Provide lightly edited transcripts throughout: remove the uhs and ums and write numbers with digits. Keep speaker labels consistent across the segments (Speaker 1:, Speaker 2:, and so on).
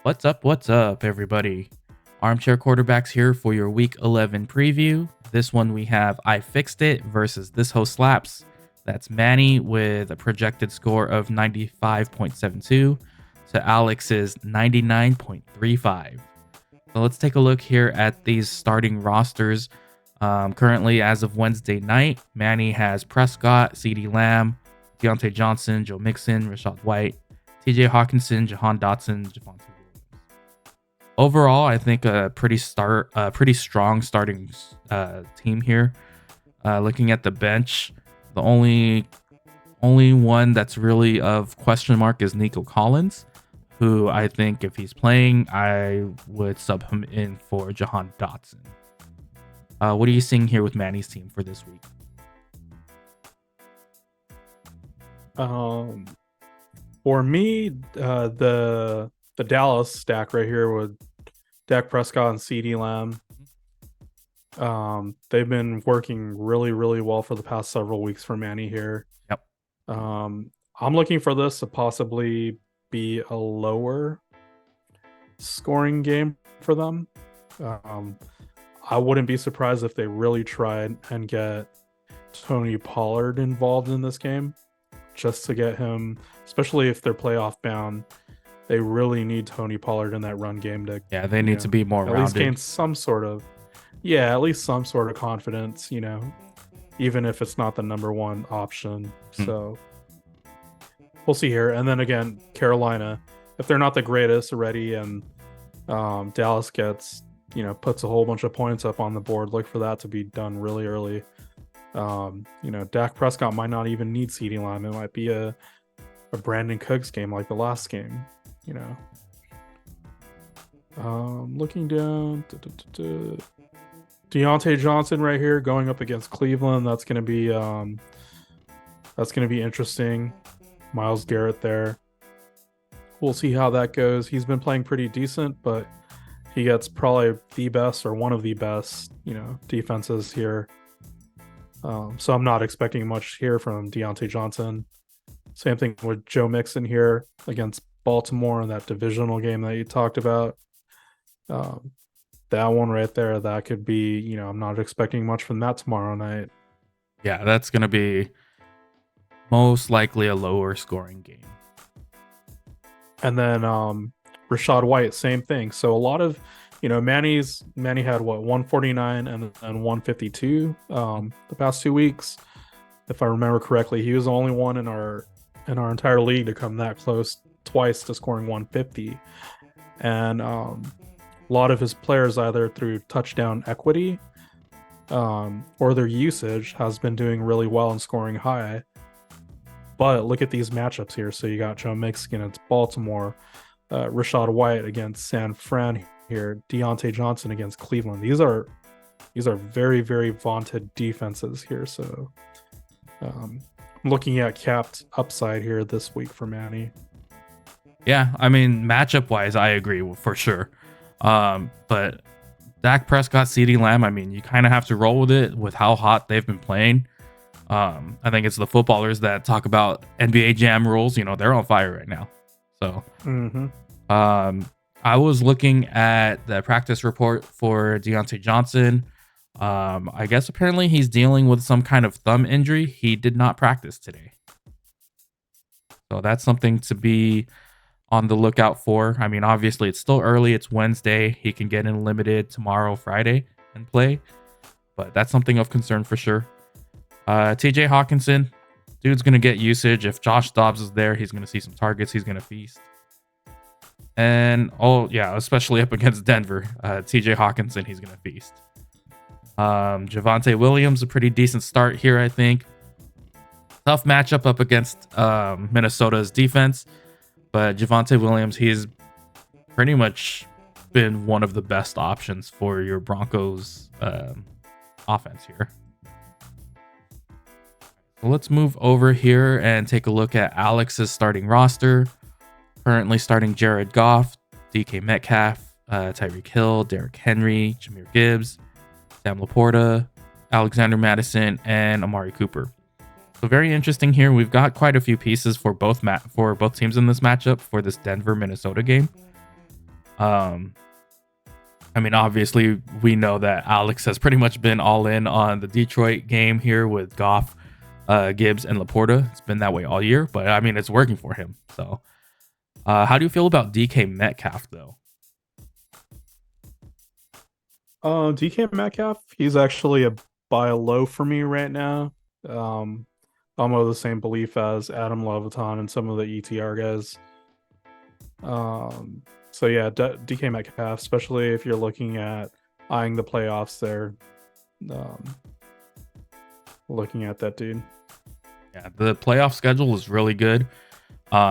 Speaker 1: What's up, everybody? Armchair Quarterbacks here for your Week 11 preview. This one we have I Fixed It versus This Host Slaps. That's Manny with a projected score of 95.72 to Alex's 99.35. So let's take a look here at these starting rosters. Currently, as of Wednesday night, Manny has Prescott, CeeDee Lamb, Deontay Johnson, Joe Mixon, Rashad White, TJ Hawkinson, Jahan Dotson, Javonte Williams. Overall, I think a pretty strong starting team here. Looking at the bench, the only one that's really of question mark is Nico Collins, who I think if he's playing, I would sub him in for Jahan Dotson. What are you seeing here with Manny's team for this week?
Speaker 2: For me, the Dallas stack right here with Dak Prescott and CeeDee Lamb. They've been working really, really well for the past several weeks for Manny here.
Speaker 1: Yep.
Speaker 2: I'm looking for this to possibly be a lower scoring game for them. I wouldn't be surprised if they really tried and get Tony Pollard involved in this game, just to get him, especially if they're playoff bound. They really need Tony Pollard in that run game to
Speaker 1: they need to be more
Speaker 2: at
Speaker 1: rounded.
Speaker 2: least gain some sort of confidence, even if it's not the number one option. So we'll see here. And then again, Carolina, if they're not the greatest already and Dallas gets, puts a whole bunch of points up on the board, look for that to be done really early. Dak Prescott might not even need CeeDee Lamb. It might be a Brandon Cooks game like the last game, looking down, Deontay Johnson right here going up against Cleveland. That's gonna be interesting. Myles Garrett there. We'll see how that goes. He's been playing pretty decent, but he gets probably the best or one of the best, defenses here. So I'm not expecting much here from Deontay Johnson. Same thing with Joe Mixon here against Baltimore in that divisional game that you talked about. That one right there, that could be, I'm not expecting much from that tomorrow night.
Speaker 1: Yeah, that's going to be most likely a lower scoring game.
Speaker 2: And then Rashad White, same thing. So a lot of, Manny had 149 and 152 the past 2 weeks. If I remember correctly, he was the only one in our entire league to come that close twice to scoring 150. And a lot of his players, either through touchdown equity or their usage, has been doing really well and scoring high. But look at these matchups here. So you got Joe Mixon against Baltimore, Rashad White against San Fran here, Deontay Johnson against Cleveland. These are very, very vaunted defenses here. So I'm looking at capped upside here this week for Manny.
Speaker 1: Yeah, I mean, matchup wise, I agree for sure. But Dak Prescott, CeeDee Lamb, I mean, you kind of have to roll with it with how hot they've been playing. I think it's the footballers that talk about NBA Jam rules. They're on fire right now. So, I was looking at the practice report for Deontay Johnson. I guess apparently he's dealing with some kind of thumb injury. He did not practice today. So that's something to be on the lookout for. I mean, obviously it's still early. It's Wednesday. He can get in limited tomorrow, Friday, and play. But that's something of concern for sure. TJ Hawkinson, dude's going to get usage. If Josh Dobbs is there, he's going to see some targets. He's going to feast. And, especially up against Denver, TJ Hawkinson, he's going to feast. Javonte Williams, a pretty decent start here, I think. Tough matchup up against Minnesota's defense. But Javonte Williams, he's pretty much been one of the best options for your Broncos offense here. So let's move over here and take a look at Alex's starting roster. Currently starting Jared Goff, DK Metcalf, Tyreek Hill, Derrick Henry, Jahmyr Gibbs, Sam Laporta, Alexander Mattison, and Amari Cooper. So very interesting here. We've got quite a few pieces for both teams in this matchup for this Denver-Minnesota game. Um, I mean, obviously, we know that Alex has pretty much been all in on the Detroit game here with Goff, Gibbs, and Laporta. It's been that way all year, but I mean, it's working for him. So, how do you feel about DK Metcalf, though?
Speaker 2: DK Metcalf, he's actually a buy low for me right now. Um, I'm of the same belief as Adam Leviton and some of the ETR guys. So yeah, DK Metcalf, especially if you're looking at eyeing the playoffs there, um, looking at that dude.
Speaker 1: Yeah, the playoff schedule is really good.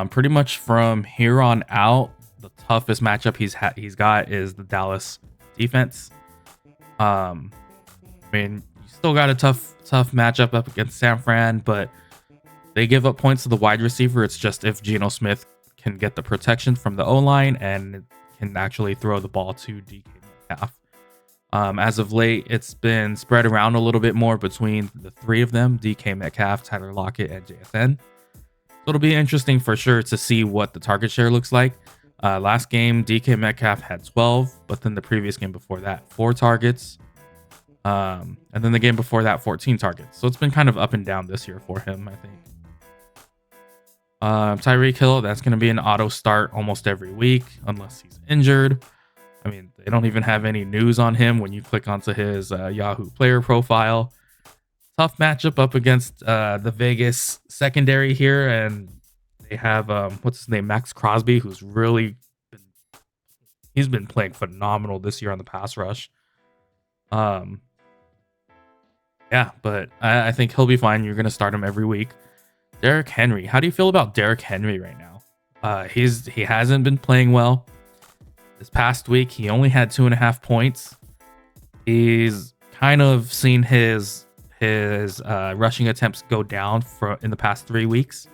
Speaker 1: Pretty much from here on out, the toughest matchup he's got is the Dallas defense. I mean, you still got a tough matchup up against San Fran, but they give up points to the wide receiver. It's just if Geno Smith can get the protection from the O line and can actually throw the ball to DK Metcalf. As of late, it's been spread around a little bit more between the three of them: DK Metcalf, Tyler Lockett, and JSN. So it'll be interesting for sure to see what the target share looks like. Last game, DK Metcalf had 12, but then the previous game before that, 4 targets. And then the game before that, 14 targets. So it's been kind of up and down this year for him, I think. Tyreek Hill, that's going to be an auto start almost every week, unless he's injured. I mean, they don't even have any news on him when you click onto his Yahoo player profile. Tough matchup up against the Vegas secondary here, and they have what's his name, Max Crosby, who's really he's been playing phenomenal this year on the pass rush. Yeah, but I think he'll be fine. You're gonna start him every week. Derrick Henry, how do you feel about Derrick Henry right now? He hasn't been playing well. This past week, he only had 2.5 points. He's kind of seen his rushing attempts go down in the past 3 weeks.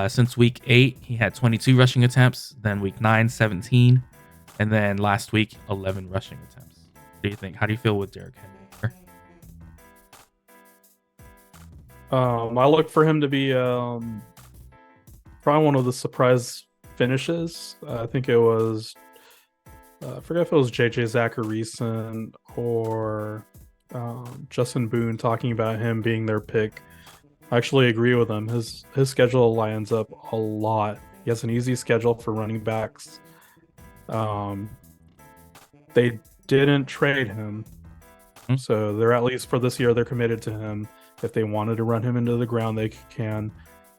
Speaker 1: Since week 8, he had 22 rushing attempts. Then week 9, 17, and then last week, 11 rushing attempts. What do you think? How do you feel with Derrick Henry?
Speaker 2: I look for him to be probably one of the surprise finishes. I think it was I forget if it was JJ Zacharyson or Justin Boone talking about him being their pick. I actually agree with him. His schedule lines up a lot. He has an easy schedule for running backs. They didn't trade him, so they're, at least for this year, they're committed to him. If they wanted to run him into the ground, they can.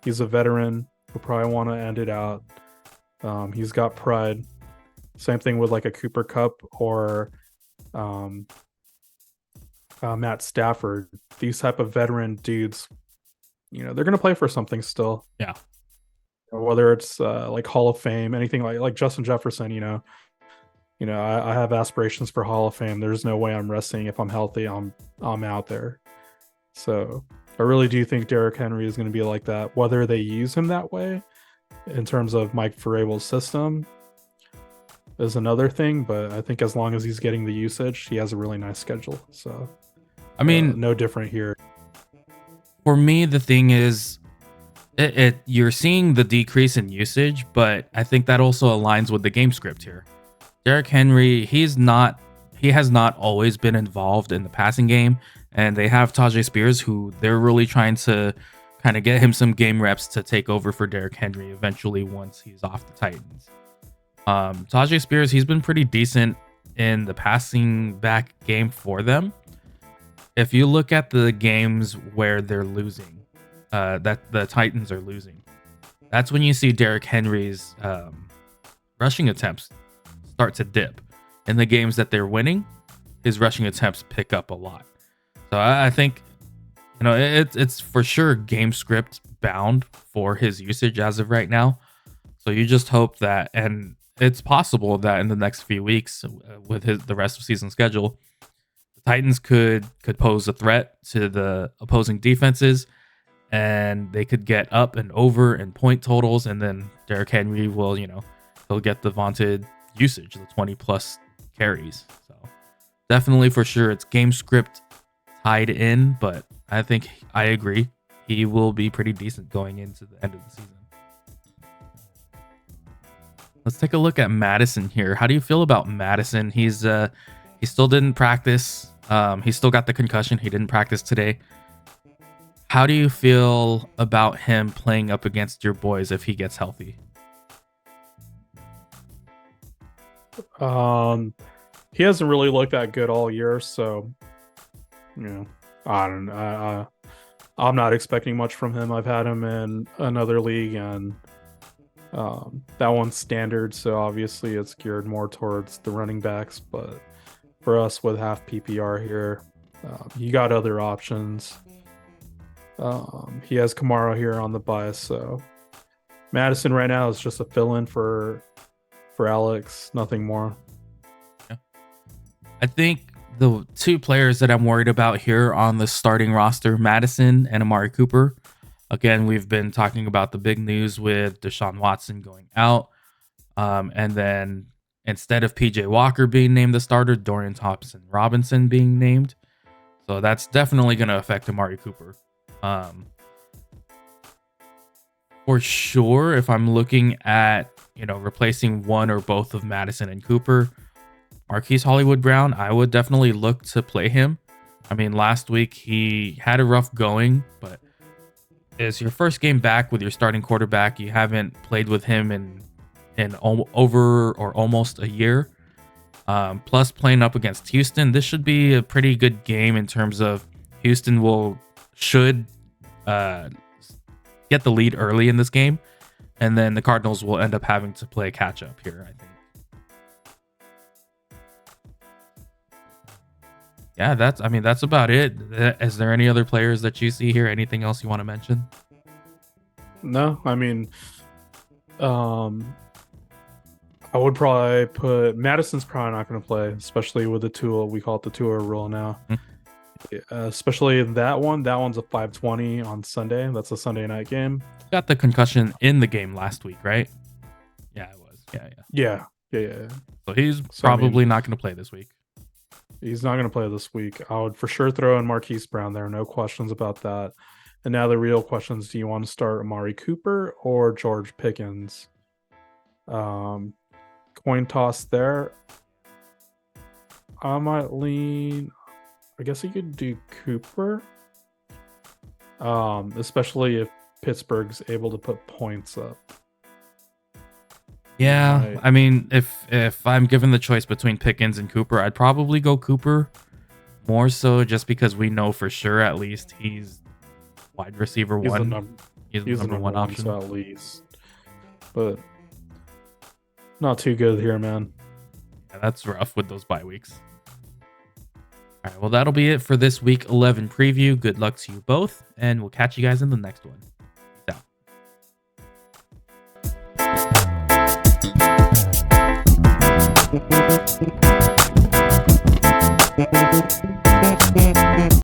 Speaker 2: He's a veteran who probably want to end it out. He's got pride. Same thing with like a Cooper Kupp or Matt Stafford. These type of veteran dudes, they're going to play for something still.
Speaker 1: Yeah.
Speaker 2: Whether it's like Hall of Fame, anything like Justin Jefferson, I have aspirations for Hall of Fame. There's no way I'm resting. If I'm healthy, I'm out there. So I really do think Derrick Henry is going to be like that. Whether they use him that way in terms of Mike Vrabel's system is another thing, but I think as long as he's getting the usage, he has a really nice schedule. So
Speaker 1: I mean,
Speaker 2: no different here.
Speaker 1: For me, the thing is, you're seeing the decrease in usage, but I think that also aligns with the game script here. Derrick Henry, he has not always been involved in the passing game, and they have Tajay Spears, who they're really trying to kind of get him some game reps to take over for Derrick Henry eventually once he's off the Titans. Tajay Spears, he's been pretty decent in the passing back game for them. If you look at the games where they're losing, that the Titans are losing, that's when you see Derrick Henry's rushing attempts start to dip. In the games that they're winning, his rushing attempts pick up a lot. So I think, it's for sure game script bound for his usage as of right now. So you just hope that, and it's possible that in the next few weeks with the rest of season schedule, the Titans could pose a threat to the opposing defenses, and they could get up and over in point totals, and then Derrick Henry will, he'll get the vaunted usage, the 20 plus carries. So definitely for sure it's game script tied in, but I think I agree he will be pretty decent going into the end of the season. Let's take a look at Madison here. How do you feel about Madison? He still didn't practice. He still got the concussion. He didn't practice today. How do you feel about him playing up against your boys if he gets healthy?
Speaker 2: He hasn't really looked that good all year, so you know, I don't. I'm not expecting much from him. I've had him in another league, and that one's standard, so obviously it's geared more towards the running backs. But for us with half PPR here, you got other options. He has Kamara here on the bias, so Madison right now is just a fill-in for Alex, nothing more.
Speaker 1: Yeah. I think the two players that I'm worried about here on the starting roster, Madison and Amari Cooper. Again, we've been talking about the big news with Deshaun Watson going out. And then instead of PJ Walker being named the starter, Dorian Thompson-Robinson being named. So that's definitely going to affect Amari Cooper. For sure, if I'm looking at, replacing one or both of Madison and Cooper, Marquise Hollywood Brown, I would definitely look to play him. I mean, last week he had a rough going, but it's your first game back with your starting quarterback. You haven't played with him in over or almost a year. Plus playing up against Houston, this should be a pretty good game in terms of Houston should get the lead early in this game, and then the Cardinals will end up having to play catch up here, I think. Yeah, that's about it. Is there any other players that you see here? Anything else you want to mention?
Speaker 2: No, I mean, I would probably put Madison's probably not going to play, especially with the Tua. We call it the Tua rule now. Especially that one. That one's a 5:20 on Sunday. That's a Sunday night game.
Speaker 1: Got the concussion in the game last week, right? Yeah, it was. Yeah. So he's probably not going to play this week.
Speaker 2: He's not going to play this week. I would for sure throw in Marquise Brown there. No questions about that. And now the real question is, do you want to start Amari Cooper or George Pickens? Coin toss there. I might lean. I guess you could do Cooper. Especially if Pittsburgh's able to put points up.
Speaker 1: Yeah, I mean, if I'm given the choice between Pickens and Cooper, I'd probably go Cooper more so just because we know for sure at least he's wide receiver one. He's the number one option.
Speaker 2: So at least. But not too good here, man.
Speaker 1: Yeah, that's rough with those bye weeks. All right, well, that'll be it for this week 11 preview. Good luck to you both, and we'll catch you guys in the next one.